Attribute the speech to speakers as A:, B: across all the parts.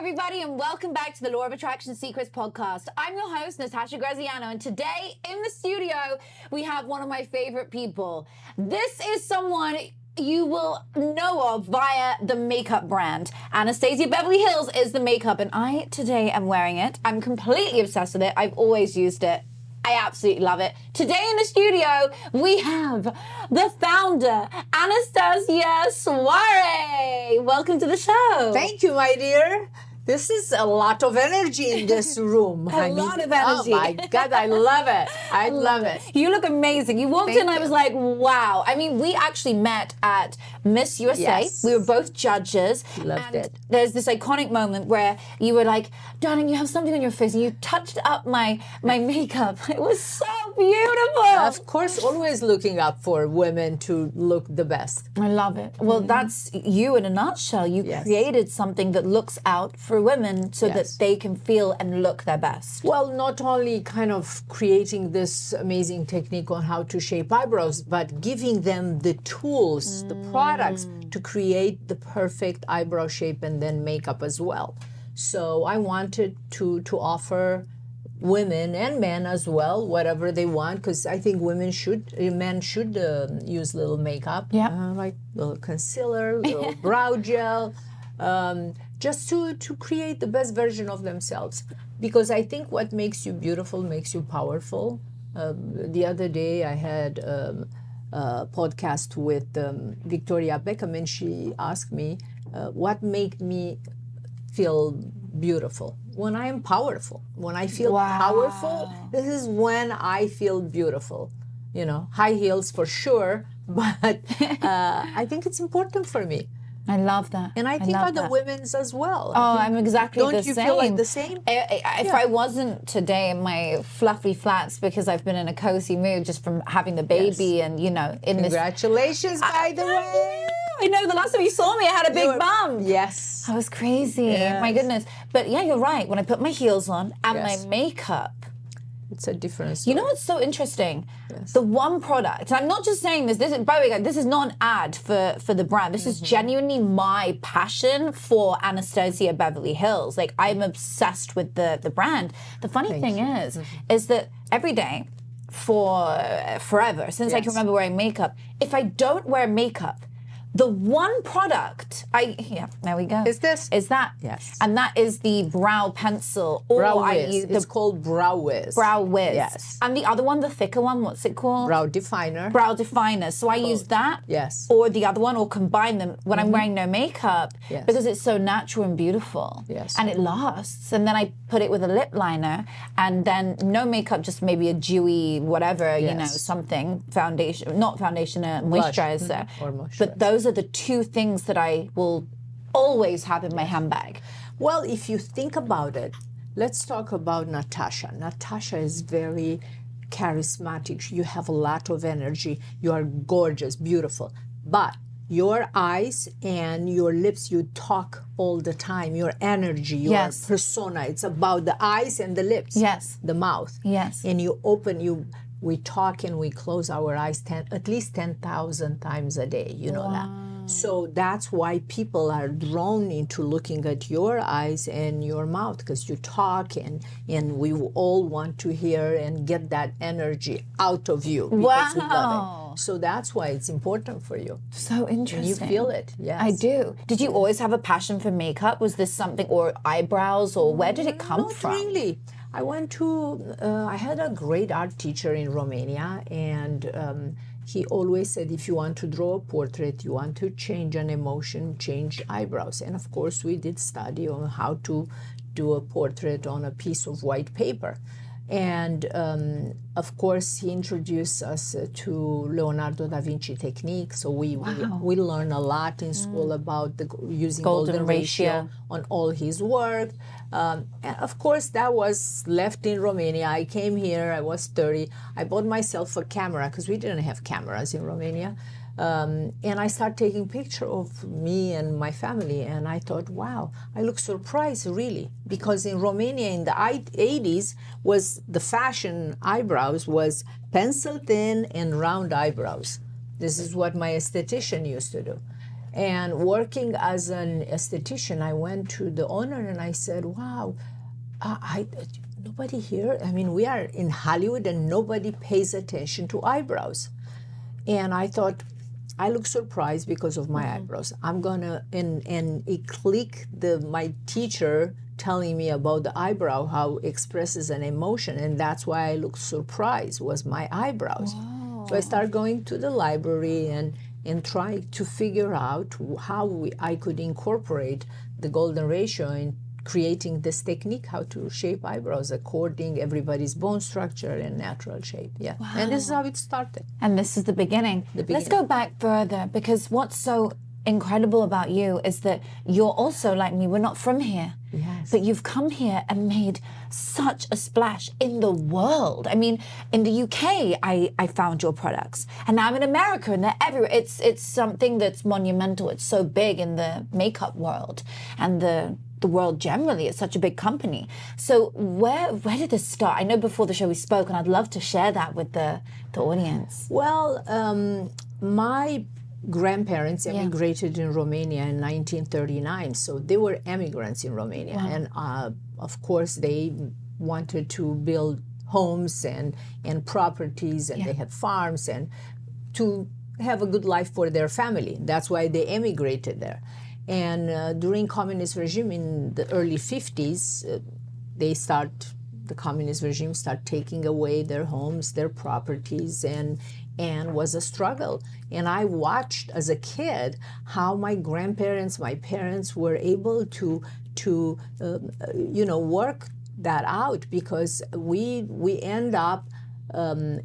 A: everybody, and welcome back to the Law of Attraction Secrets podcast. I'm your host, Natasha Graziano, and today in the studio, we have one of my favorite people. This is someone you will know of via the makeup brand. Anastasia Beverly Hills is the makeup, and I today am wearing it. I'm completely obsessed with it. I've always used it. I absolutely love it. Today in the studio, we have the founder, Anastasia Soare. Welcome to the show.
B: Thank you, my dear. This is a lot of energy in this room.
A: A lot of energy.
B: Oh my God, I love it. I love it.
A: You look amazing. You walked in, I was like, wow. I mean, we actually met at Miss USA.
B: Yes.
A: We were both judges.
B: Loved it.
A: There's this iconic moment where you were like, darling, you have something on your face, and you touched up my makeup. It was so beautiful.
B: Of course, always looking up for women to look the best.
A: I love it. Well, that's you in a nutshell. You
B: Yes.
A: created something that looks out for women so that
B: Yes.
A: they can feel and look their best.
B: Well, not only kind of creating this amazing technique on how to shape eyebrows, but giving them the tools, the products to create the perfect eyebrow shape and then makeup as well. So I wanted to offer women and men as well, whatever they want, because I think men should use little makeup,
A: Yeah.
B: like little concealer, little brow gel, just to create the best version of themselves. Because I think what makes you beautiful makes you powerful. The other day I had a podcast with Victoria Beckham, and she asked me, what made me feel beautiful? When I am powerful. When I feel powerful, this is when I feel beautiful. You know, high heels for sure, but I think it's important for me.
A: I love that.
B: And I think other women's as well.
A: Oh, I'm exactly the same.
B: Don't you feel like the same?
A: If I wasn't today in my fluffy flats because I've been in a cozy mood just from having the baby and, you know, in
B: Congratulations, by the way.
A: I know, the last time you saw me, I had a big bump.
B: Yes.
A: I was crazy.
B: Yes.
A: My goodness. But yeah, you're right. When I put my heels on and my makeup,
B: it's a different story.
A: you know what's so interesting?
B: Yes.
A: The one product, and I'm not just saying this, by the way, this is not an ad for the brand. This is genuinely my passion for Anastasia Beverly Hills. Like, I'm obsessed with the brand. The funny thing is that every day for forever, since I can remember wearing makeup, if I don't wear makeup, the one product there we go.
B: Is this?
A: Is that?
B: Yes.
A: And that is the brow pencil. Or
B: Brow
A: I
B: Wiz.
A: use
B: It's called Brow Wiz.
A: Brow Wiz.
B: Yes.
A: And the other one, the thicker one, what's it called?
B: Brow Definer.
A: Brow Definer. So I use that.
B: Yes.
A: Or the other one, or combine them when I'm wearing no makeup,
B: Yes.
A: because it's so natural and beautiful.
B: Yes.
A: And it lasts. And then I put it with a lip liner, and then no makeup, just maybe a dewy whatever, you know, something, foundation, not foundation, moisturizer.
B: Or moisturizer.
A: But those are the two things that I will always have in my handbag.
B: Well, if you think about it, let's talk about Natasha. Natasha is very charismatic. You have a lot of energy. You are gorgeous, beautiful. But your eyes and your lips, you talk all the time. Your energy, your persona, it's about the eyes and the lips.
A: Yes.
B: The mouth.
A: Yes.
B: And we talk and we close our eyes at least 10,000 times a day. You know that. So that's why people are drawn into looking at your eyes and your mouth, because you talk and we all want to hear and get that energy out of you because we love it. So that's why it's important for you.
A: So interesting.
B: You feel it, yes.
A: I do. Did you always have a passion for makeup? Was this something, or eyebrows, or where did it come from?
B: Not really. I had a great art teacher in Romania, and he always said, if you want to draw a portrait, you want to change an emotion, change eyebrows. And of course, we did study on how to do a portrait on a piece of white paper. And of course, he introduced us to Leonardo da Vinci technique. So we learn a lot in school about using golden ratio on all his work. And of course, that was left in Romania. I came here, I was 30. I bought myself a camera because we didn't have cameras in Romania. And I started taking pictures of me and my family, and I thought, wow, I look surprised, really, because in Romania in the 80s was the fashion eyebrows was pencil thin and round eyebrows. This is what my esthetician used to do. And working as an esthetician, I went to the owner and I said, wow, nobody here, I mean, we are in Hollywood and nobody pays attention to eyebrows. And I thought, I look surprised because of my eyebrows. I'm gonna, and it clicked, my teacher telling me about the eyebrow, how it expresses an emotion, and that's why I looked surprised, was my eyebrows. Wow. So I started going to the library and trying to figure out how I could incorporate the golden ratio in creating this technique, how to shape eyebrows according everybody's bone structure and natural shape. Yeah. Wow. And this is how it started.
A: And this is the beginning. Let's go back further, because what's so incredible about you is that you're also like me. We're not from here.
B: Yes.
A: But you've come here and made such a splash in the world. I mean, in the UK, I found your products. And now I'm in America and they're everywhere. It's something that's monumental. It's so big in the makeup world and the world generally. It's such a big company. So where did this start? I know before the show we spoke, and I'd love to share that with the audience.
B: Well, my grandparents emigrated in Romania in 1939, so they were immigrants in Romania. Wow. And of course they wanted to build homes and properties, and they had farms, and to have a good life for their family. That's why they emigrated there. And during communist regime in the early 50s, the communist regime started taking away their homes, their properties, and was a struggle. And I watched as a kid how my grandparents, my parents were able to work that out, because we end up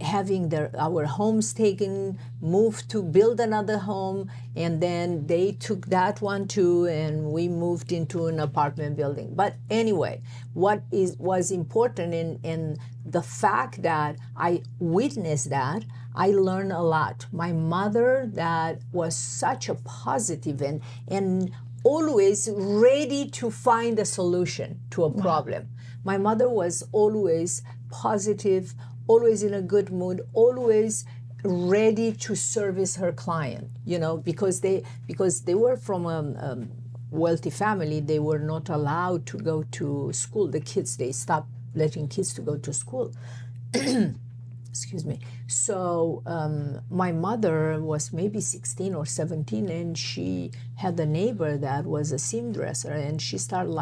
B: having our homes taken, moved to build another home, and then they took that one too, and we moved into an apartment building. But anyway, what was important in the fact that I witnessed that, I learned a lot. My mother, that was such a positive and always ready to find a solution to a problem. My mother was always positive, always in a good mood, always ready to service her client, because they were from a wealthy family. They were not allowed to go to school. The kids, they stopped letting kids to go to school. Excuse me. So my mother was maybe 16 or 17, and she had a neighbor that was a seam dresser, and she started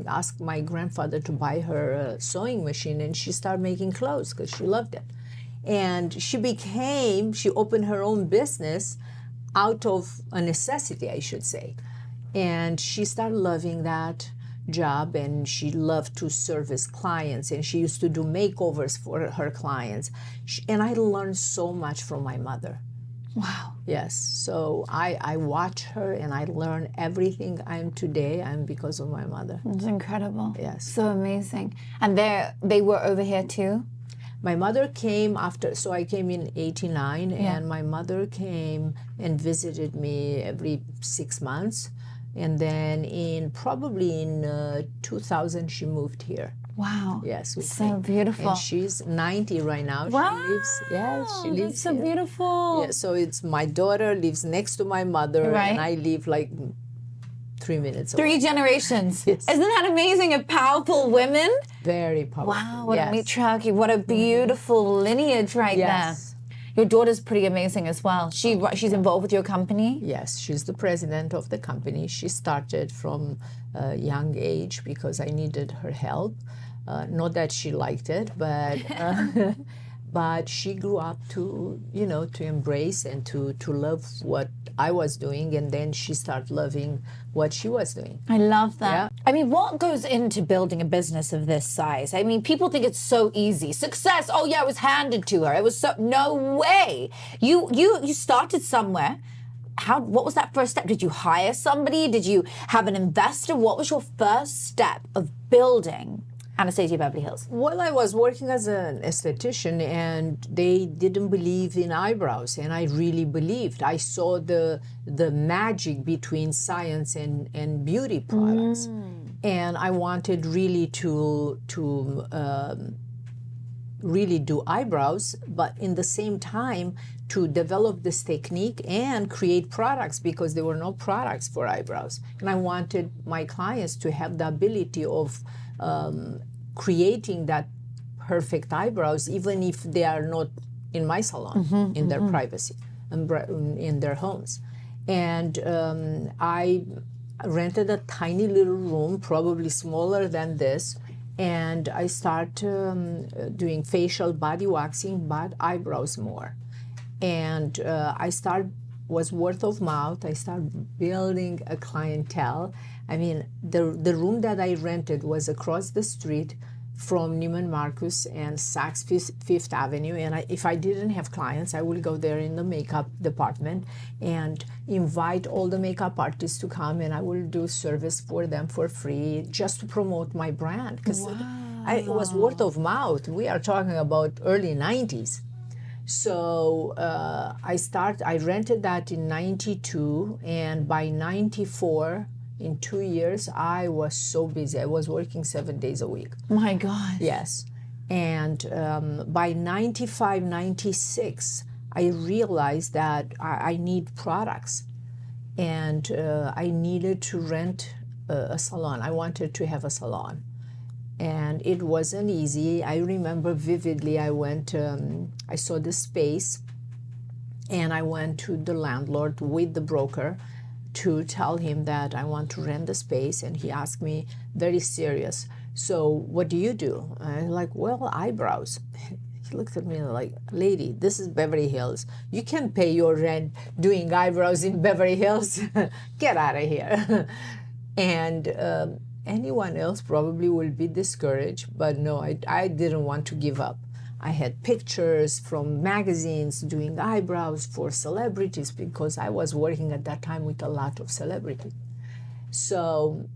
B: asked my grandfather to buy her a sewing machine, and she started making clothes because she loved it. And she opened her own business out of a necessity, I should say. And she started loving that job, and she loved to service clients, and she used to do makeovers for her clients. And I learned so much from my mother.
A: Wow.
B: Yes. So I watch her and I learn everything I am today. I'm because of my mother.
A: It's incredible.
B: Yes.
A: So amazing. And they were over here too?
B: My mother came after, so I came in 89, and my mother came and visited me every 6 months. And then probably in 2000, she moved here.
A: Wow.
B: Yes.
A: So beautiful.
B: And she's 90 right now.
A: Wow.
B: She lives
A: That's so
B: here.
A: beautiful.
B: Yeah, so it's my daughter lives next to my mother,
A: right.
B: And I live like 3 minutes away.
A: 3 generations.
B: Yes.
A: Isn't that amazing? Of powerful women?
B: Very powerful.
A: Wow, what a matriarchy. What a beautiful lineage there. Your daughter's pretty amazing as well. She's involved with your company?
B: Yes, she's the president of the company. She started from a young age because I needed her help. Not that she liked it, but but she grew up to embrace and to love what I was doing, and then she started loving what she was doing.
A: I love that.
B: Yeah.
A: I mean, what goes into building a business of this size? I mean, people think it's so easy. Success, oh yeah, it was handed to her. It was so, no way. You started somewhere. What was that first step? Did you hire somebody? Did you have an investor? What was your first step of building Anastasia Beverly Hills?
B: Well, I was working as an esthetician, and they didn't believe in eyebrows, and I really believed. I saw the magic between science and beauty products, and I wanted really to really do eyebrows, but in the same time to develop this technique and create products because there were no products for eyebrows. And I wanted my clients to have the ability of creating that perfect eyebrows, even if they are not in my salon, in their privacy, in their homes. And I rented a tiny little room, probably smaller than this, and I start doing facial body waxing, but eyebrows more. And was word of mouth. I started building a clientele. I mean, the room that I rented was across the street from Neiman Marcus and Saks Fifth Avenue. And if I didn't have clients, I would go there in the makeup department and invite all the makeup artists to come, and I will do service for them for free just to promote my brand. Because it was word of mouth. We are talking about early 90s. So I rented that in 92, and by 94, in 2 years, I was so busy. I was working 7 days a week.
A: My God.
B: Yes. And by 95, 96, I realized that I need products. And I needed to rent a salon. I wanted to have a salon. And it wasn't easy. I remember vividly, I saw the space, and I went to the landlord with the broker to tell him that I want to rent the space. And he asked me, very serious, so what do you do? I'm like, well, eyebrows. He looked at me like, lady, this is Beverly Hills. You can pay your rent doing eyebrows in Beverly Hills. Get out of here. And anyone else probably will be discouraged, but no, I didn't want to give up. I had pictures from magazines doing eyebrows for celebrities because I was working at that time with a lot of celebrities. So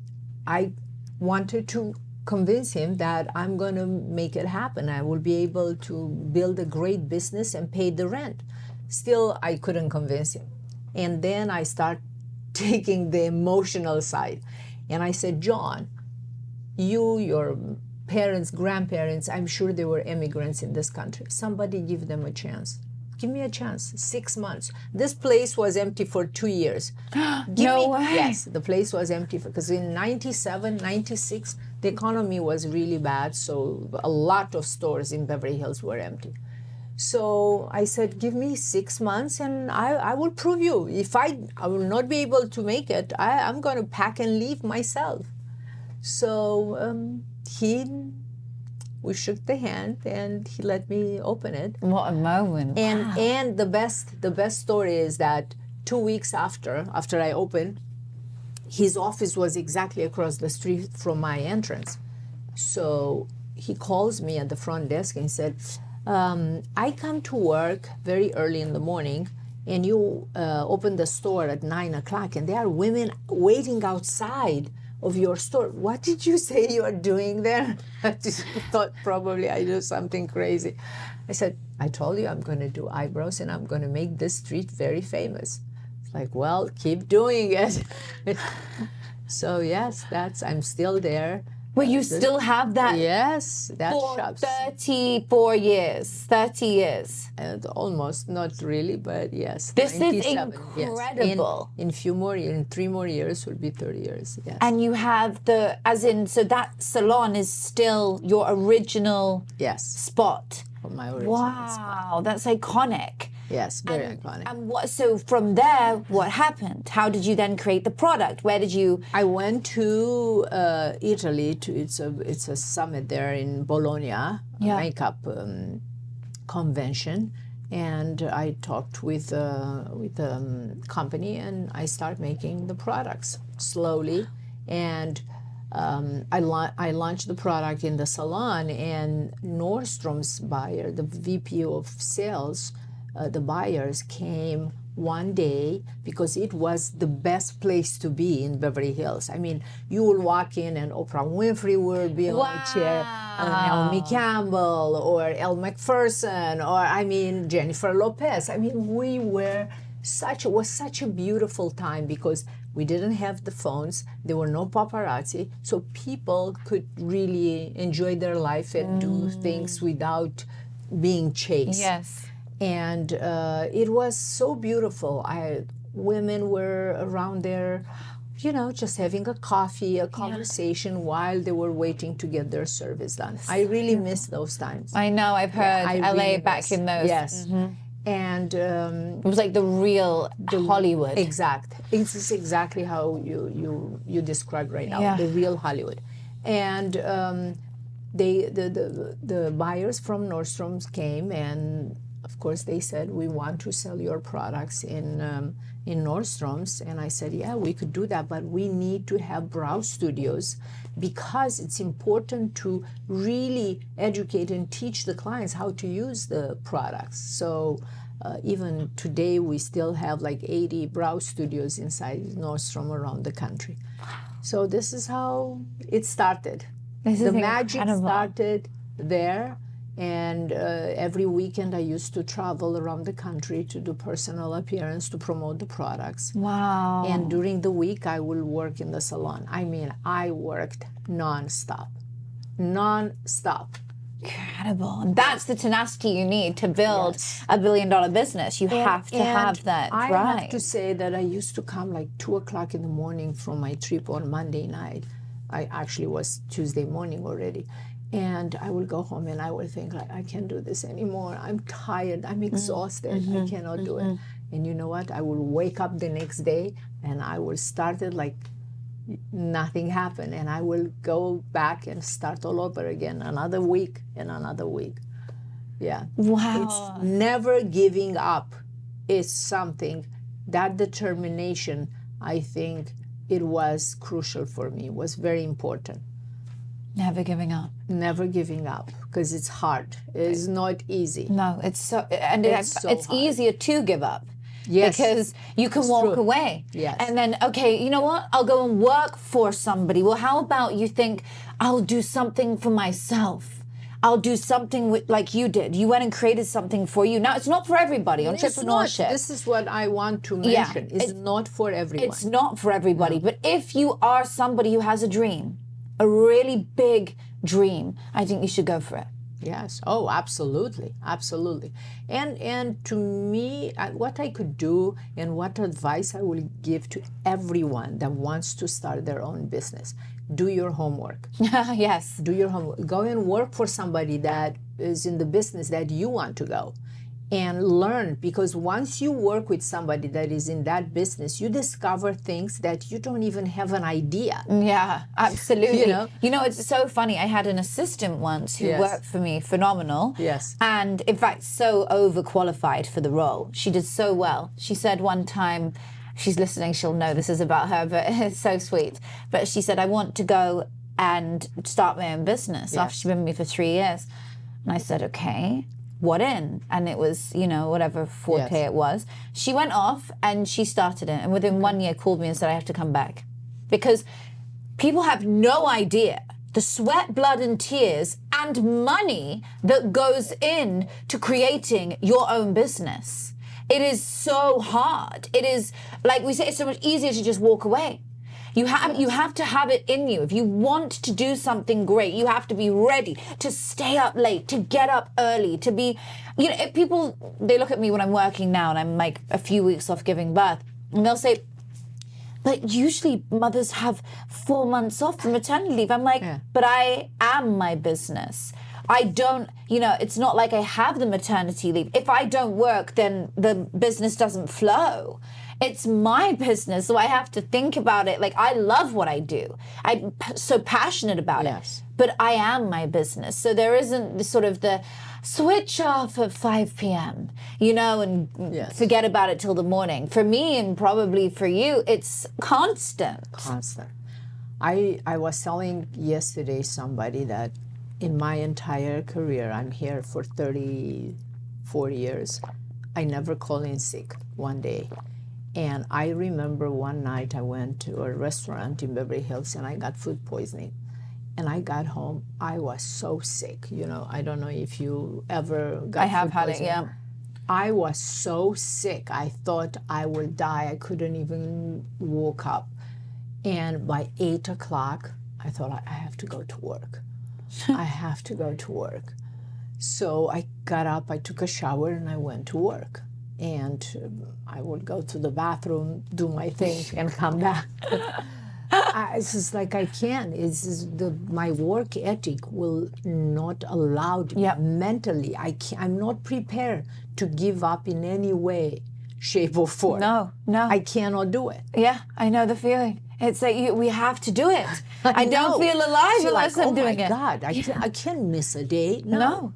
B: I wanted to convince him that I'm going to make it happen. I will be able to build a great business and pay the rent. Still, I couldn't convince him. And then I start taking the emotional side. And I said, John, your parents, grandparents, I'm sure they were immigrants in this country. Somebody give them a chance. Give me a chance. 6 months. This place was empty for 2 years.
A: No way.
B: Yes, the place was empty because in 97, 96, the economy was really bad. So a lot of stores in Beverly Hills were empty. So I said, give me 6 months and I will prove you. If I will not be able to make it, I'm going to pack and leave myself. So we shook the hand and he let me open it.
A: What a moment.
B: And
A: wow.
B: And the best story is that 2 weeks after I opened, his office was exactly across the street from my entrance. So he calls me at the front desk and he said, I come to work very early in the morning and you open the store at 9 o'clock and there are women waiting outside of your store. What did you say you are doing there? I just thought probably I do something crazy. I said, I told you I'm going to do eyebrows and I'm going to make this street very famous. It's like, well, keep doing it. So yes, I'm still there.
A: Well, you still have that?
B: Yes, that
A: for
B: shop.
A: 34 years, 30 years.
B: Almost, not really, but yes.
A: This is incredible.
B: Yes. In 3 more years will be 30 years, yes.
A: And you have so that salon is still your original spot.
B: My original spot.
A: Wow, that's iconic.
B: Yes, very iconic.
A: And so from there, what happened? How did you then create the product? Where did you?
B: I went to Italy. It's a summit there in Bologna, a makeup convention, and I talked with the company, and I started making the products slowly, and I launched the product in the salon, and Nordstrom's buyer, the VP of sales. The buyers came one day because it was the best place to be in Beverly Hills. I mean, you will walk in and Oprah Winfrey will be on a chair, Naomi Campbell or Elle Macpherson, or Jennifer Lopez. I mean, it was such a beautiful time because we didn't have the phones. There were no paparazzi, so people could really enjoy their life and do things without being chased.
A: Yes.
B: And it was so beautiful. Women were around there, you know, just having a coffee, a conversation while they were waiting to get their service done. I really miss those times.
A: I know, I've heard LA
B: really
A: back
B: miss.
A: in those.
B: Yes. And
A: it was like the real Hollywood.
B: It's exactly how you described right now, the real Hollywood. And the buyers from Nordstrom's came, and of course they said, we want to sell your products in Nordstrom's. And I said, yeah, we could do that, but we need to have brow studios because it's important to really educate and teach the clients how to use the products. So even today, we still have like 80 brow studios inside Nordstrom around the country. So this is how it started. The magic started there. And every weekend I used to travel around the country to do personal appearance to promote the products.
A: Wow.
B: And during the week I will work in the salon. I mean, I worked nonstop.
A: Incredible. And that's the tenacity you need to build $1 billion business. You have to have that drive.
B: I have to say that I used to come like 2 o'clock in the morning from my trip on Monday night. I actually was Tuesday morning already. And I will go home and I will think, like, I can't do this anymore. I'm tired. I'm exhausted. I cannot do it. And you know what? I will wake up the next day and I will start it like nothing happened. And I will go back and start all over again. Another week and another week. Yeah.
A: Wow.
B: It's never giving up is something, that determination, I think it was crucial for me. It was very important.
A: Never giving up.
B: Never giving up, because it's hard. It's not easy.
A: No, it's so, and it's easier to give up.
B: Yes.
A: Because you can walk away.
B: Yes.
A: And then, okay, you know what? I'll go and work for somebody. Well, how about you think, I'll do something for myself? I'll do something like you did. You went and created something for you. Now, it's not for everybody. Entrepreneurship.
B: This is what I want to mention. It's not for everyone.
A: It's not for everybody. No. But if you are somebody who has a dream, a really big dream, I think you should go for it.
B: Yes. Oh, absolutely. Absolutely. And to me, what I could do and what advice I will give to everyone that wants to start their own business, do your homework.
A: Yes.
B: Do your homework. Go and work for somebody that is in the business that you want to go. And learn, because once you work with somebody that is in that business, you discover things that you don't even have an idea.
A: Yeah, absolutely. You know, it's so funny. I had an assistant once who worked for me, phenomenal.
B: Yes.
A: And in fact, so overqualified for the role. She did so well. She said one time, she's listening, she'll know this is about her, but it's so sweet. But she said, I want to go and start my own business after she'd been with me for 3 years. And I said, okay. What in? And it was, you know, whatever 4K it was. She went off and she started it. And within 1 year called me and said, I have to come back. Because people have no idea the sweat, blood, and tears and money that goes in to creating your own business. It is so hard. It is, like we say, it's so much easier to just walk away. You have to have it in you. If you want to do something great, you have to be ready to stay up late, to get up early, to be, you know, people, they look at me when I'm working now and I'm like a few weeks off giving birth, and they'll say, but usually mothers have 4 months off from maternity leave. I'm like, but I am my business. I don't, you know, it's not like I have the maternity leave. If I don't work, then the business doesn't flow. It's my business, so I have to think about it. Like, I love what I do. I'm so passionate about it. But I am my business. So there isn't the sort of the switch off at 5 p.m., you know, and forget about it till the morning. For me, and probably for you, it's constant.
B: Constant. I was telling yesterday somebody that in my entire career, I'm here for 34 years, I never call in sick one day. And I remember one night I went to a restaurant in Beverly Hills and I got food poisoning. And I got home, I was so sick. You know, I don't know if you ever got food poisoning.
A: I have had it, yeah.
B: I was so sick. I thought I would die. I couldn't even woke up. And by 8 o'clock, I thought, I have to go to work. I have to go to work. So I got up, I took a shower, and I went to work. And I would go to the bathroom, do my thing, and come back. It's just like I can't. My work ethic will not allow me mentally. I'm not prepared to give up in any way, shape, or form.
A: No.
B: I cannot do it.
A: Yeah, I know the feeling. It's like we have to do it. I don't feel alive unless I'm doing it.
B: Oh my God, I can't miss a day.
A: No.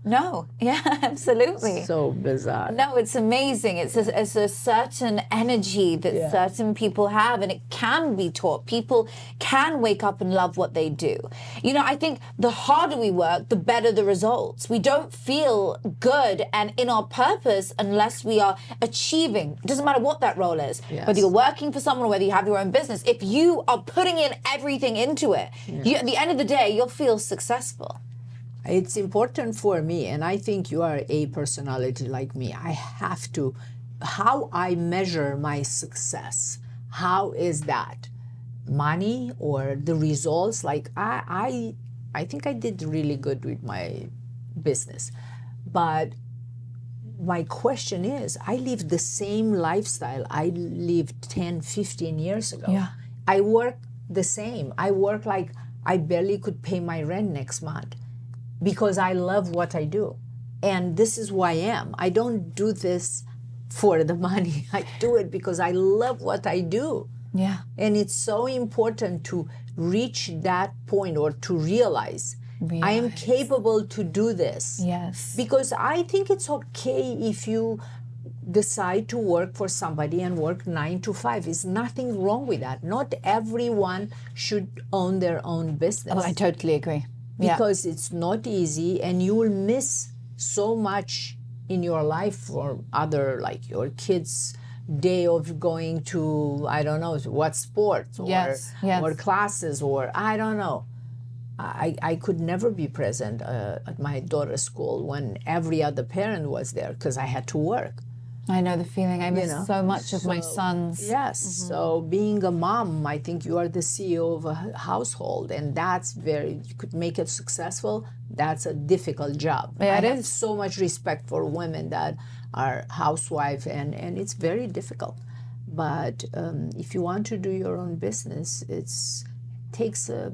A: Yeah, absolutely.
B: So bizarre.
A: No, it's amazing. It's a certain energy that certain people have, and it can be taught. People can wake up and love what they do. You know, I think the harder we work, the better the results. We don't feel good and in our purpose unless we are achieving. It doesn't matter what that role is.
B: Yes.
A: Whether you're working for someone or whether you have your own business. If you are putting in everything into it, at the end of the day, you'll feel successful.
B: It's important for me, and I think you are a personality like me. I have to, how I measure my success, how is that? Money or the results? Like I think I did really good with my business. But my question is, I live the same lifestyle I lived 10, 15 years ago.
A: Yeah.
B: I work the same. I work like I barely could pay my rent next month because I love what I do. And this is who I am. I don't do this for the money. I do it because I love what I do.
A: Yeah.
B: And it's so important to reach that point or to realize I am capable to do this.
A: Yes.
B: Because I think it's okay if you decide to work for somebody and work 9 to 5. There's nothing wrong with that. Not everyone should own their own business.
A: Oh, I totally agree.
B: Because it's not easy, and you will miss so much in your life for other, like your kids' day of going to, I don't know, what sports or classes, or I don't know. I could never be present at my daughter's school when every other parent was there because I had to work.
A: I know the feeling. I miss so much of my sons.
B: Yes. So being a mom, I think you are the CEO of a household, and that's you could make it successful. That's a difficult job.
A: Yeah,
B: I have so much respect for women that are housewives, and it's very difficult. But if you want to do your own business, it takes a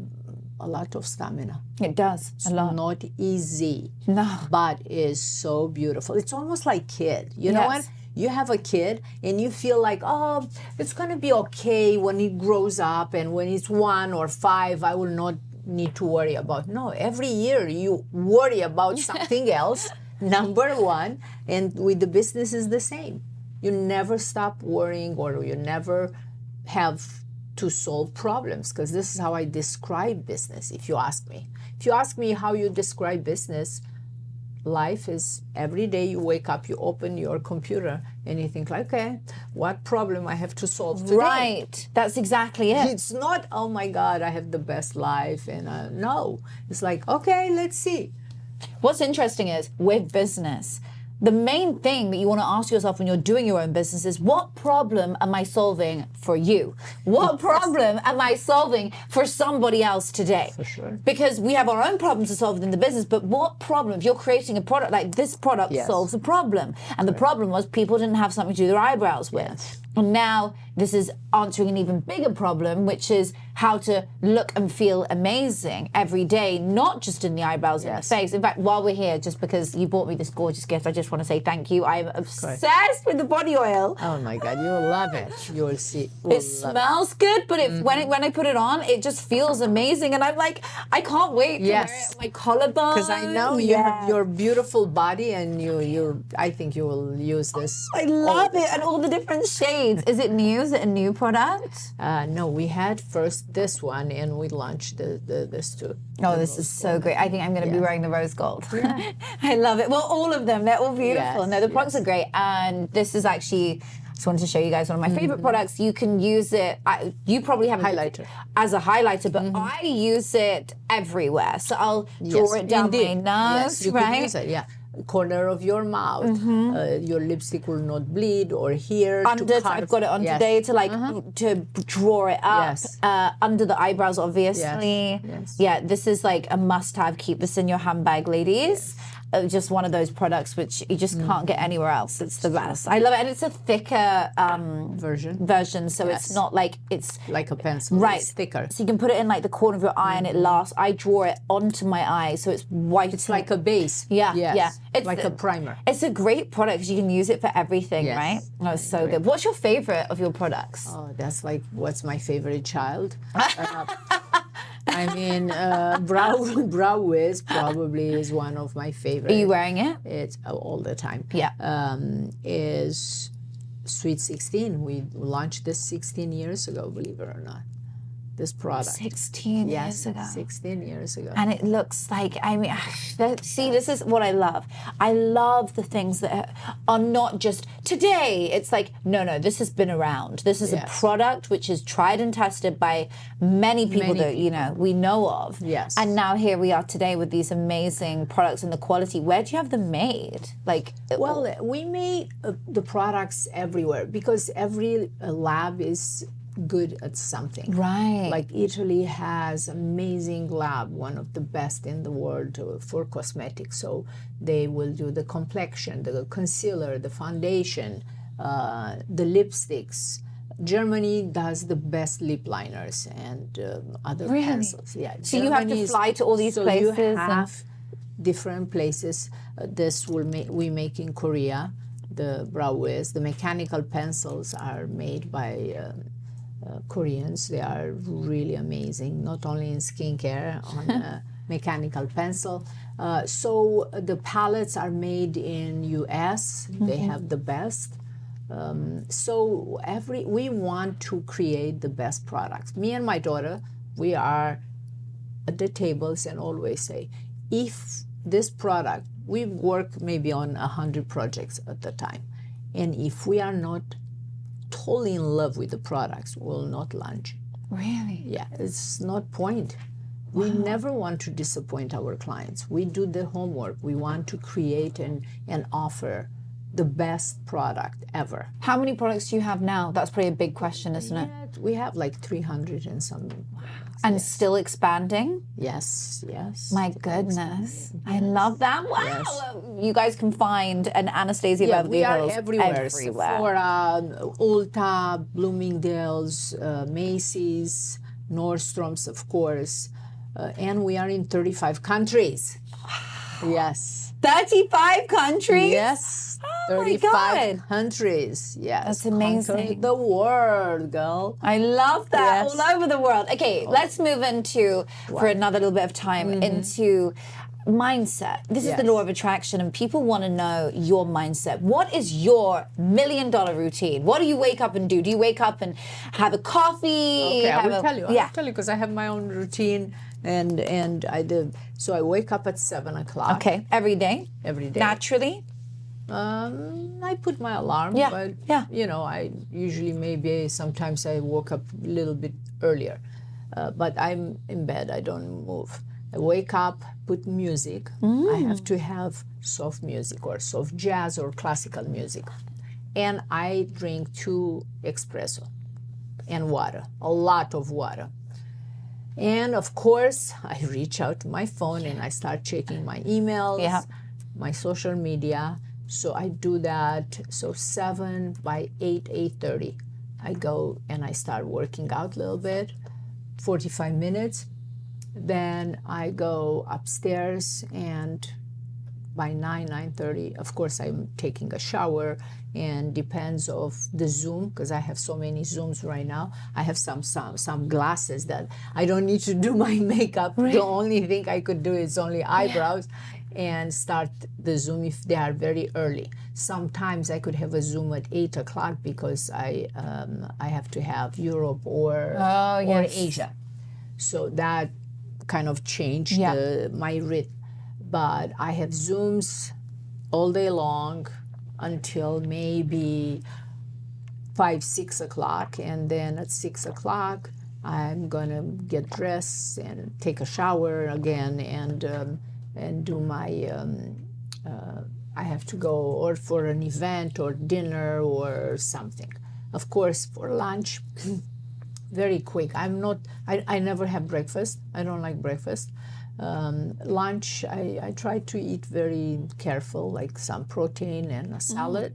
B: lot of stamina.
A: It does, a lot.
B: It's not easy.
A: No.
B: But it's so beautiful. It's almost like kid. You know what? You have a kid and you feel like, oh, it's going to be okay when he grows up, and when he's 1 or 5, I will not need to worry about. No, every year you worry about something else, number one, and with the business is the same. You never stop worrying, or you never have to solve problems, because this is how I describe business, if you ask me. If you ask me how you describe business, life is every day you wake up, you open your computer, and you think like, okay, what problem I have to solve today?
A: Right, that's exactly it.
B: It's not, oh my God, I have the best life, and no. It's like, okay, let's see.
A: What's interesting is, with business, the main thing that you want to ask yourself when you're doing your own business is, what problem am I solving for you? What problem am I solving for somebody else today?
B: For sure.
A: Because we have our own problems to solve in the business, but what problem, if you're creating a product, like this product solves a problem. And the problem was people didn't have something to do their eyebrows with.
B: Yes.
A: And now this is answering an even bigger problem, which is how to look and feel amazing every day, not just in the eyebrows and the face. In fact, while we're here, just because you bought me this gorgeous gift, I just want to say thank you. I am obsessed with the body oil.
B: Oh my God, you'll love it. You'll see.
A: It smells good, but when I put it on, it just feels amazing. And I'm like, I can't wait to wear it on my collarbone.
B: Because I know you have your beautiful body, and I think you will use this.
A: I love it, and all the different shades. Is it new? Is it a new product?
B: No, we had first this one, and we launched this too.
A: Oh, this is so great. I think I'm going to be wearing the rose gold. Yeah. I love it. Well, all of them, they're all beautiful.
B: Yes,
A: No, the products are great. And this is actually, just wanted to show you guys one of my favorite products. You can use it, you probably have
B: highlighter.
A: As a highlighter, but I use it everywhere. So I'll draw it down my nose,
B: you can use it, corner of your mouth. Your lipstick will not bleed, or here.
A: I've got it on today to to draw it up. Under the eyebrows, obviously.
B: Yes.
A: Yeah, this is like a must-have. Keep this in your handbag, ladies. just one of those products which you just can't get anywhere else. It's the best. I love it, and it's a thicker version, so it's not like it's
B: like a pencil.
A: Right,
B: It's thicker.
A: So you can put it in like the corner of your eye, and it lasts. I draw it onto my eye, so it's white.
B: It's like a base.
A: Yeah,
B: yes.
A: yeah. It's
B: like a primer.
A: It's a great product because you can use it for everything,
B: Yes.
A: right? Oh, it's so good. What's your favorite of your products?
B: Oh, that's like what's my favorite child. I mean, brow wiz probably is one of my favorite.
A: Are you wearing it?
B: It's all the time.
A: Yeah.
B: Is Sweet 16. We launched this 16 years ago, believe it or not. This product.
A: 16 years ago.
B: 16 years ago.
A: And it looks like, I mean, see, this is what I love. I love the things that are not just today. It's like, no, this has been around. This is a product which is tried and tested by many people that, you know, we know of.
B: Yes.
A: And now here we are today with these amazing products and the quality. Where do you have them made? Like,
B: well, we made the products everywhere because every lab is good at something.
A: right.
B: Like Italy has amazing lab, one of the best in the world for cosmetics. So they will do the complexion, the concealer, the foundation, the lipsticks. Germany does the best lip liners and other pencils. Yeah.
A: So you have to fly to all these places.
B: So you have different places. This we make in Korea. The brow wiz, the mechanical pencils are made by Koreans. They are really amazing, not only in skincare, on a mechanical pencil. So the palettes are made in US. They have the best. So we want to create the best products. Me and my daughter, we are at the tables and always say, if this product, we work maybe on 100 projects at the time, and if we are not totally in love with the products, we'll not launch.
A: Really?
B: Yeah, it's not point. We never want to disappoint our clients. We do the homework. We want to create and offer the best product ever.
A: How many products do you have now? That's probably a big question, isn't it?
B: We have like 300 and some.
A: And still expanding?
B: Yes, yes.
A: My goodness. I love that. Wow.
B: Yes.
A: You guys can find an Anastasia Beverly
B: we are
A: Hills
B: everywhere.
A: everywhere.
B: Sephora, Ulta, Bloomingdale's, Macy's, Nordstrom's, of course. And we are in 35 countries. Yes.
A: 35 countries?
B: Yes.
A: Oh
B: 35
A: my God.
B: countries. Yes.
A: That's amazing.
B: Conquer the world, girl.
A: I love that.
B: Yes.
A: All over the world. Okay, let's move into, for another little bit of time, into mindset. This is the law of attraction, and people want to know your mindset. What is your $1 million routine? What do you wake up and do? Do you wake up and have a coffee?
B: Okay, I will tell you.
A: Yeah.
B: I'll tell you because I have my own routine, and I do. So I wake up at 7 o'clock.
A: Okay, every day?
B: Every day.
A: Naturally?
B: I put my alarm, but you know, I usually maybe sometimes I woke up a little bit earlier, but I'm in bed. I don't move. I wake up, put music. I have to have soft music or soft jazz or classical music, and I drink 2 espresso and water, a lot of water. And of course, I reach out to my phone and I start checking my emails, my social media. So I do that. So 7 by 8:30, I go and I start working out a little bit, 45 minutes. Then I go upstairs, and by 9:30, of course, I'm taking a shower, and depends of the Zoom, because I have so many Zooms right now. I have some glasses that I don't need to do my makeup. Right. The only thing I could do is only eyebrows. And start the Zoom if they are very early. Sometimes I could have a Zoom at 8 o'clock because I have to have Europe or Asia. So that kind of changed my rhythm. But I have Zooms all day long until maybe 5, 6 o'clock, and then at 6 o'clock I'm gonna get dressed and take a shower again and do my, I have to go or for an event or dinner or something. Of course, for lunch, very quick. I never have breakfast. I don't like breakfast. Lunch, I try to eat very careful, like some protein and a salad.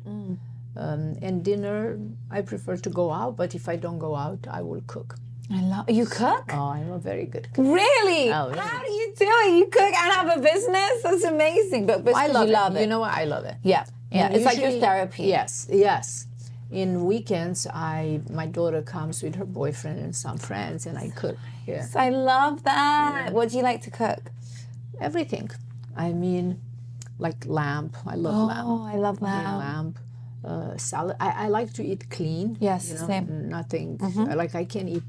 B: And dinner, I prefer to go out, but if I don't go out, I will cook.
A: You cook?
B: Oh, I'm a very good cook.
A: Really?
B: Oh, really?
A: How do you do it? You cook and have a business? That's amazing. But
B: I love
A: you love it.
B: You know what? I love it.
A: Yeah. Yeah.
B: And
A: It's like your
B: usually-
A: therapy.
B: Yes. In weekends, my daughter comes with her boyfriend and some friends, and I cook. Yeah.
A: I love that. What do you like to cook?
B: Everything. I mean, like lamb. I love lamb.
A: Oh, I love that.
B: Lamb. Salad. I like to eat clean.
A: Yes,
B: you know,
A: same.
B: Nothing. Like I can eat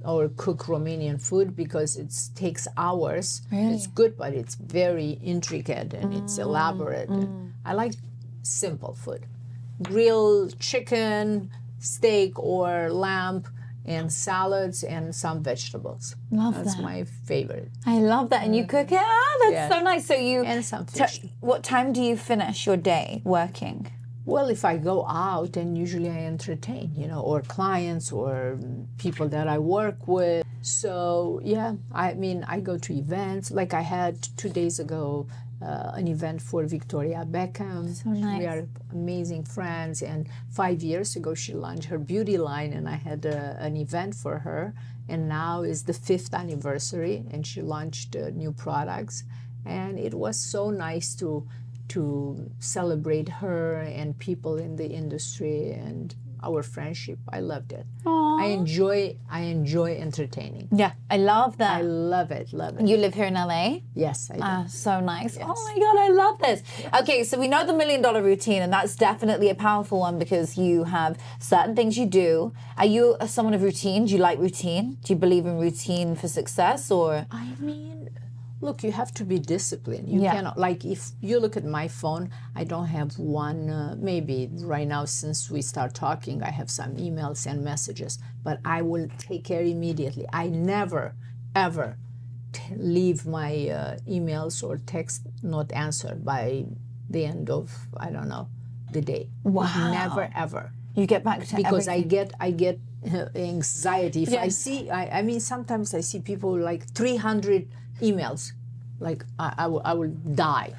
B: or cook Romanian food because it takes hours.
A: Really?
B: It's good, but it's very intricate and it's elaborate. And I like simple food. Grilled chicken, steak or lamb, and salads and some vegetables. That's my favorite.
A: I love that. And you cook it? Ah, that's
B: Yeah.
A: so nice. So you...
B: And some fish.
A: What time do you finish your day working?
B: Well, if I go out, and usually I entertain, or clients or people that I work with. So, yeah, I mean, I go to events. Like I had 2 days ago an event for Victoria Beckham.
A: So nice.
B: We are amazing friends. And 5 years ago, she launched her beauty line, and I had an event for her. And now is the 5th anniversary, and she launched new products. And it was so nice to celebrate her and people in the industry and our friendship. I loved it.
A: Aww.
B: I enjoy entertaining.
A: Yeah, I love that.
B: I love it.
A: You live here in LA?
B: Yes, I do.
A: So nice. Yes. Oh my God, I love this. Okay, so we know the $1 million routine, and that's definitely a powerful one because you have certain things you do. Are you someone of routine? Do you like routine? Do you believe in routine for success, or?
B: I mean, look, you have to be disciplined. You cannot, like, if you look at my phone, I don't have one, maybe right now since we start talking, I have some emails and messages, but I will take care immediately. I never, ever leave my emails or text not answered by the end of, I don't know, the day.
A: Wow.
B: Never, ever.
A: You get back to
B: Because
A: everything.
B: I get anxiety. If I see, I mean, sometimes I see people like 300 emails, like I will die.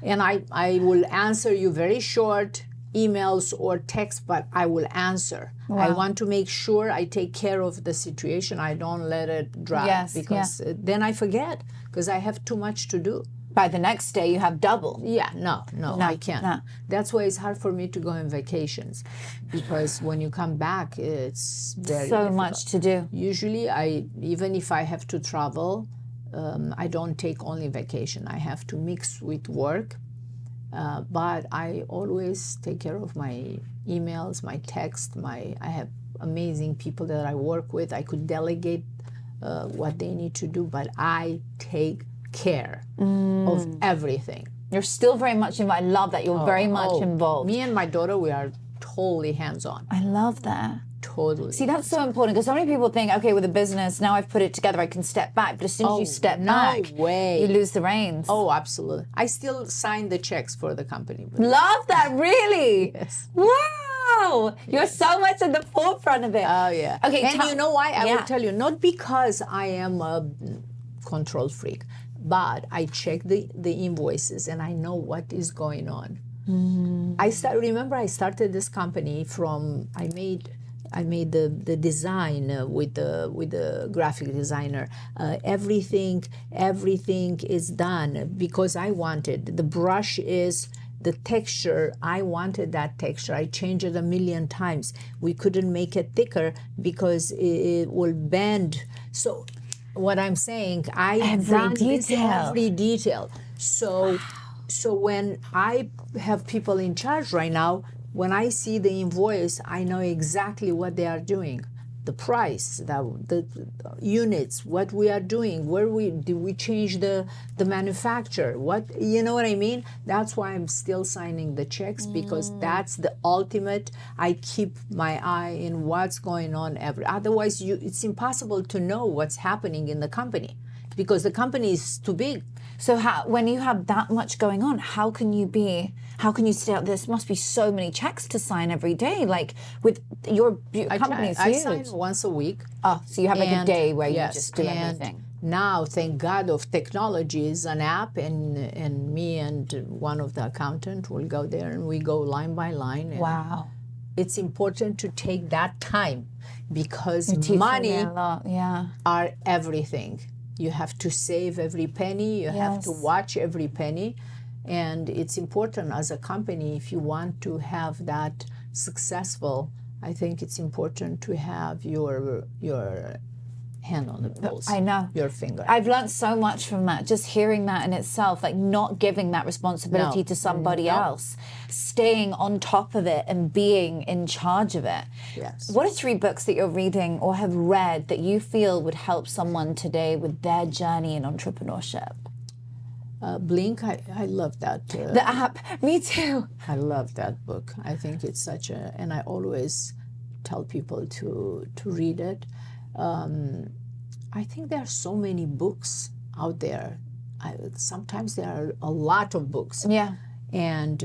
B: And I will answer you very short emails or text, but I will answer.
A: Wow.
B: I want to make sure I take care of the situation. I don't let it drag because then I forget because I have too much to do.
A: By the next day, you have double.
B: Yeah, no, I can't.
A: No.
B: That's why it's hard for me to go on vacations because when you come back, it's very
A: So
B: difficult.
A: much to do.
B: Usually, even if I have to travel, I don't take only vacation. I have to mix with work, but I always take care of my emails, my text. I have amazing people that I work with. I could delegate what they need to do, but I take care of everything.
A: You're still very much involved. I love that. You're very much involved.
B: Me and my daughter, we are totally hands-on.
A: I love that.
B: Totally.
A: See, that's so important because so many people think, okay, with a business, now I've put it together, I can step back. But as soon as you step back,
B: way.
A: you lose the reins.
B: Oh, absolutely. I still sign the checks for the company.
A: Love that, really?
B: Yes.
A: Wow. You're so much at the forefront of it.
B: Oh, yeah.
A: Okay,
B: and you know why? I
A: Yeah.
B: will tell you, not because I am a control freak, but I check the invoices and I know what is going on. I started this company from, I made the design with the graphic designer. Everything is done because I wanted. The brush is the texture. I wanted that texture. I changed it a million times. We couldn't make it thicker because it will bend. So what I'm saying, I
A: Every detail.
B: So when I have people in charge right now, when I see the invoice, I know exactly what they are doing. The price, the units, what we are doing, do we change the manufacturer? You know what I mean? That's why I'm still signing the checks because that's the ultimate. I keep my eye in what's going on otherwise it's impossible to know what's happening in the company because the company is too big.
A: So when you have that much going on, how can you stay out? There must be so many checks to sign every day. Like with your company is
B: I
A: huge.
B: sign once a week.
A: Oh, so you have like a day where you just do everything.
B: Now, thank God of technology, is an app, and me and one of the accountant will go there and we go line by line. And
A: Wow.
B: it's important to take that time because
A: You're teaching me
B: money
A: a lot. Yeah.
B: are everything. You have to save every penny. You have to
A: Yes.
B: watch every penny. And it's important as a company, if you want to have that successful, I think it's important to have your hand on the pulse.
A: I know.
B: Your finger.
A: I've learned so much from that, just hearing that in itself, like not giving that responsibility
B: No.
A: to somebody
B: No.
A: else, staying on top of it and being in charge of it.
B: Yes.
A: What are 3 books that you're reading or have read that you feel would help someone today with their journey in entrepreneurship?
B: Blink, I love that.
A: The app, me too.
B: I love that book. I think it's such a, and I always tell people to read it. I think there are so many books out there. Sometimes there are a lot of books.
A: Yeah.
B: And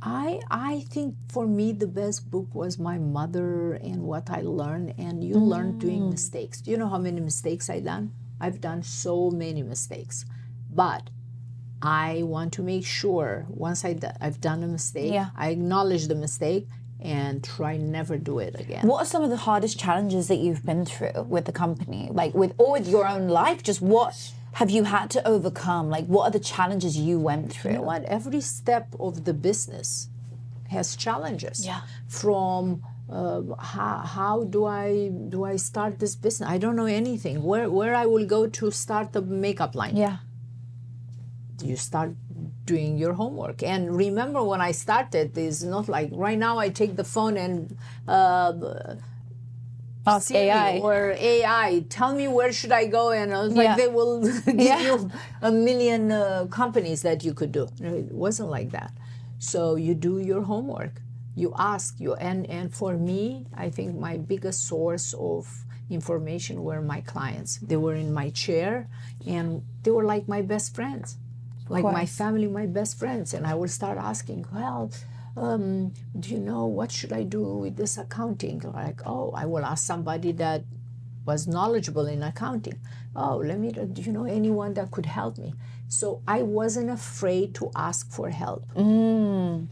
B: I think for me the best book was my mother and what I learned. And you learn doing mistakes. Do you know how many mistakes I've done? I've done so many mistakes. But I want to make sure once I've done a mistake,
A: Yeah.
B: I acknowledge the mistake and try never do it again.
A: What are some of the hardest challenges that you've been through with the company, like with your own life? Just what have you had to overcome? Like, what are the challenges you went through?
B: You know what? Every step of the business has challenges.
A: Yeah.
B: From how do I start this business? I don't know anything. Where I will go to start the makeup line?
A: Yeah.
B: You start doing your homework. And remember, when I started, it's not like right now I take the phone and
A: Ask
B: Siri
A: AI.
B: or AI, tell me where should I go, and I was like,
A: Yeah.
B: they will give
A: Yeah.
B: you a million companies that you could do. It wasn't like that. So you do your homework. You ask and for me, I think my biggest source of information were my clients. They were in my chair, and they were like my best friends. Like my
A: course.
B: family, my best friends. And I will start asking, well, do you know what should I do with this accounting? Like, oh, I will ask somebody that was knowledgeable in accounting. Oh, do you know anyone that could help me? So I wasn't afraid to ask for help.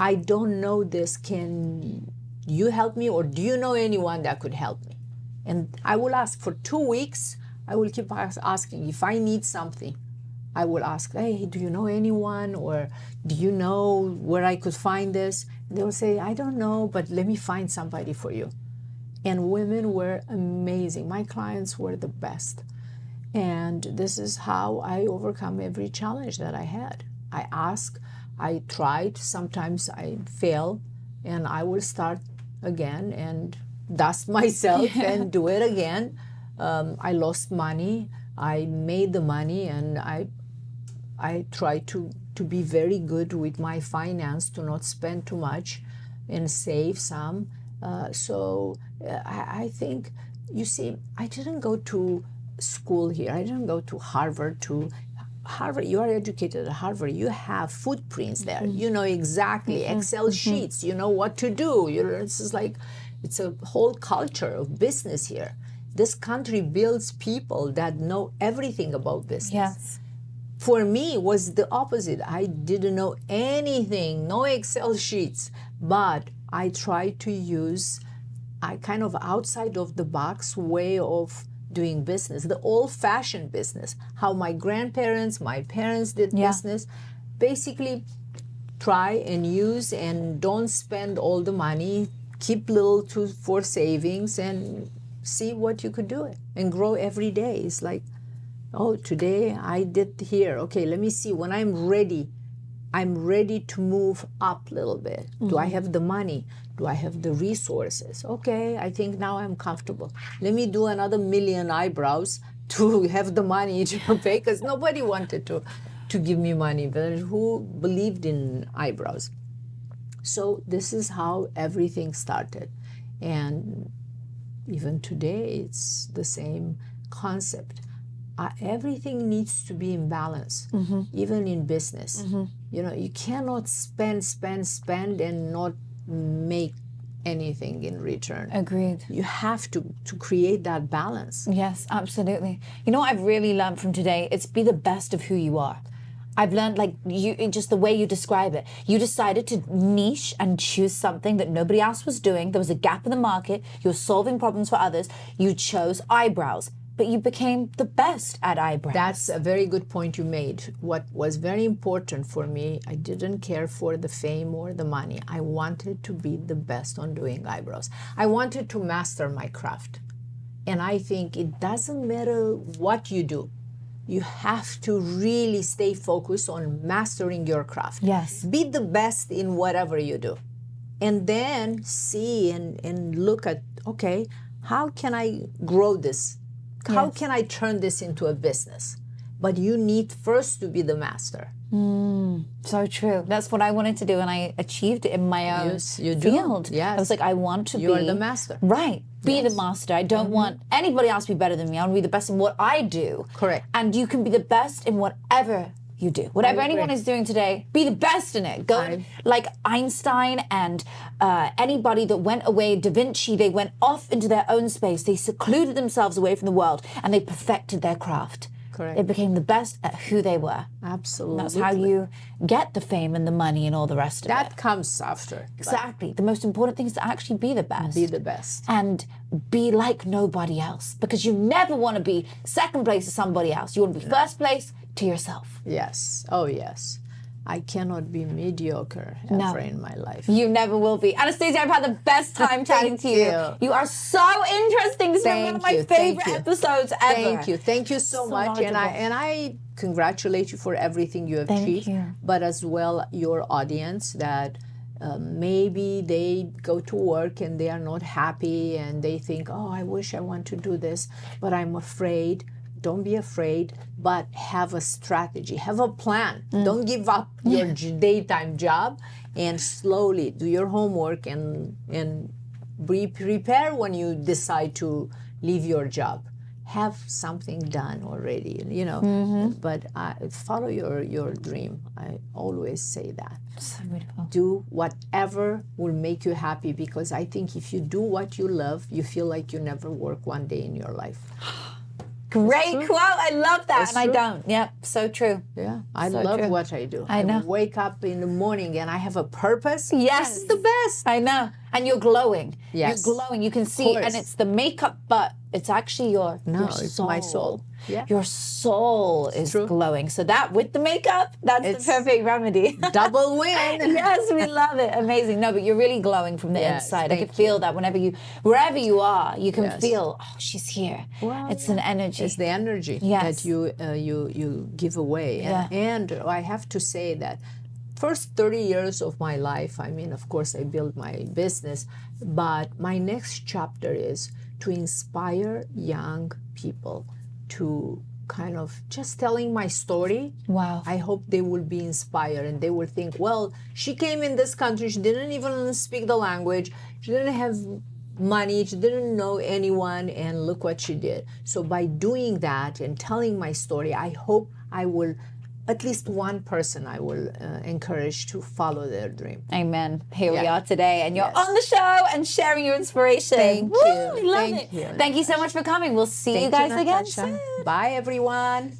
B: I don't know this. Can you help me? Or do you know anyone that could help me? And I will ask for 2 weeks. I will keep asking if I need something. I will ask, hey, do you know anyone? Or do you know where I could find this? And they will say, I don't know, but let me find somebody for you. And women were amazing. My clients were the best. And this is how I overcome every challenge that I had. I ask, I tried, sometimes I fail, and I will start again and dust myself and do it again. I lost money. I made the money, and I try to be very good with my finance, to not spend too much and save some. I think, you see, I didn't go to school here. I didn't go to Harvard. You are educated at Harvard. You have footprints there. You know exactly, Excel sheets. You know what to do. It's a whole culture of business here. This country builds people that know everything about business.
A: Yes.
B: For me, it was the opposite. I didn't know anything, no Excel sheets, but I tried to use a kind of outside of the box way of doing business, the old-fashioned business, how my grandparents, my parents did business. Basically, try and use and don't spend all the money, keep little for savings, and see what you could do and grow every day. It's like, oh, today I did here. Okay, let me see. When I'm ready to move up a little bit. Do I have the money? Do I have the resources? Okay, I think now I'm comfortable. Let me do another 1 million eyebrows to have the money to pay, because nobody wanted to give me money, but who believed in eyebrows? So this is how everything started. And even today, it's the same concept. Everything needs to be in balance, even in business. You know, you cannot spend and not make anything in return.
A: Agreed.
B: You have to create that balance.
A: Yes, absolutely. You know what I've really learned from today? It's be the best of who you are. I've learned, like, just the way you describe it. You decided to niche and choose something that nobody else was doing. There was a gap in the market. You were solving problems for others. You chose eyebrows, but you became the best at eyebrows.
B: That's a very good point you made. What was very important for me, I didn't care for the fame or the money. I wanted to be the best on doing eyebrows. I wanted to master my craft. And I think it doesn't matter what you do. You have to really stay focused on mastering your craft.
A: Yes.
B: Be the best in whatever you do. And then see and look at, okay, how can I grow this? How can I turn this into a business? But you need first to be the master.
A: So true. That's what I wanted to do, and I achieved it in my own field.
B: Yes.
A: I was like, I want to be...
B: You're the master.
A: Right. Be the master. I don't want anybody else to be better than me. I want to be the best in what I do.
B: Correct.
A: And you can be the best in whatever you do. Whatever anyone is doing today, be the best in it. Go like Einstein and anybody that went away, Da Vinci, they went off into their own space. They secluded themselves away from the world, and they perfected their craft.
B: Correct.
A: They became the best at who they were.
B: Absolutely.
A: That's how you get the fame and the money and all the rest of it.
B: That comes after.
A: Exactly. The most important thing is to actually be the best.
B: Be the best.
A: And be like nobody else. Because you never want to be second place to somebody else. You want to be first place to yourself.
B: Yes. Oh, yes. I cannot be mediocre ever in my life.
A: You never will be. Anastasia, I've had the best time chatting to you. You are so interesting. This is one of my favorite episodes ever.
B: Thank you. Thank you so much. And I congratulate you for everything you have achieved. But as well, your audience that maybe they go to work and they are not happy and they think, oh, I wish I want to do this, but I'm afraid. Don't be afraid, but have a strategy, have a plan. Don't give up your daytime job, and slowly do your homework and be prepared when you decide to leave your job. Have something done already, you know. But follow your dream. I always say that.
A: So beautiful.
B: Do whatever will make you happy, because I think if you do what you love, you feel like you never work one day in your life.
A: Great quote. I love that. And I don't. Yep. So true.
B: Yeah. I love what I do.
A: I know.
B: Wake up in the morning and I have a purpose.
A: Yes.
B: This is the best.
A: I know. And you're glowing.
B: Yes.
A: You're glowing. You can see. And it's the makeup, but it's actually your
B: it's my soul. Yeah.
A: Your soul is glowing. So that with the makeup, that's the perfect remedy.
B: Double win.
A: Yes, we love it. Amazing. No, but you're really glowing from the inside. I can feel that wherever you are, you can feel, oh, she's here. Well, it's an energy.
B: It's the energy that you give away. And I have to say that first 30 years of my life, I mean, of course, I built my business, but my next chapter is to inspire young people to kind of just telling my story.
A: Wow.
B: I hope they will be inspired and they will think, well, she came in this country, she didn't even speak the language, she didn't have money, she didn't know anyone, and look what she did. So by doing that and telling my story, I hope I will, at least one person I will encourage to follow their dream.
A: Amen. Here we are today, and you're on the show and sharing your inspiration.
B: Thank you.
A: We love it. Thank you so much for coming. We'll see you guys again soon.
B: Bye, everyone.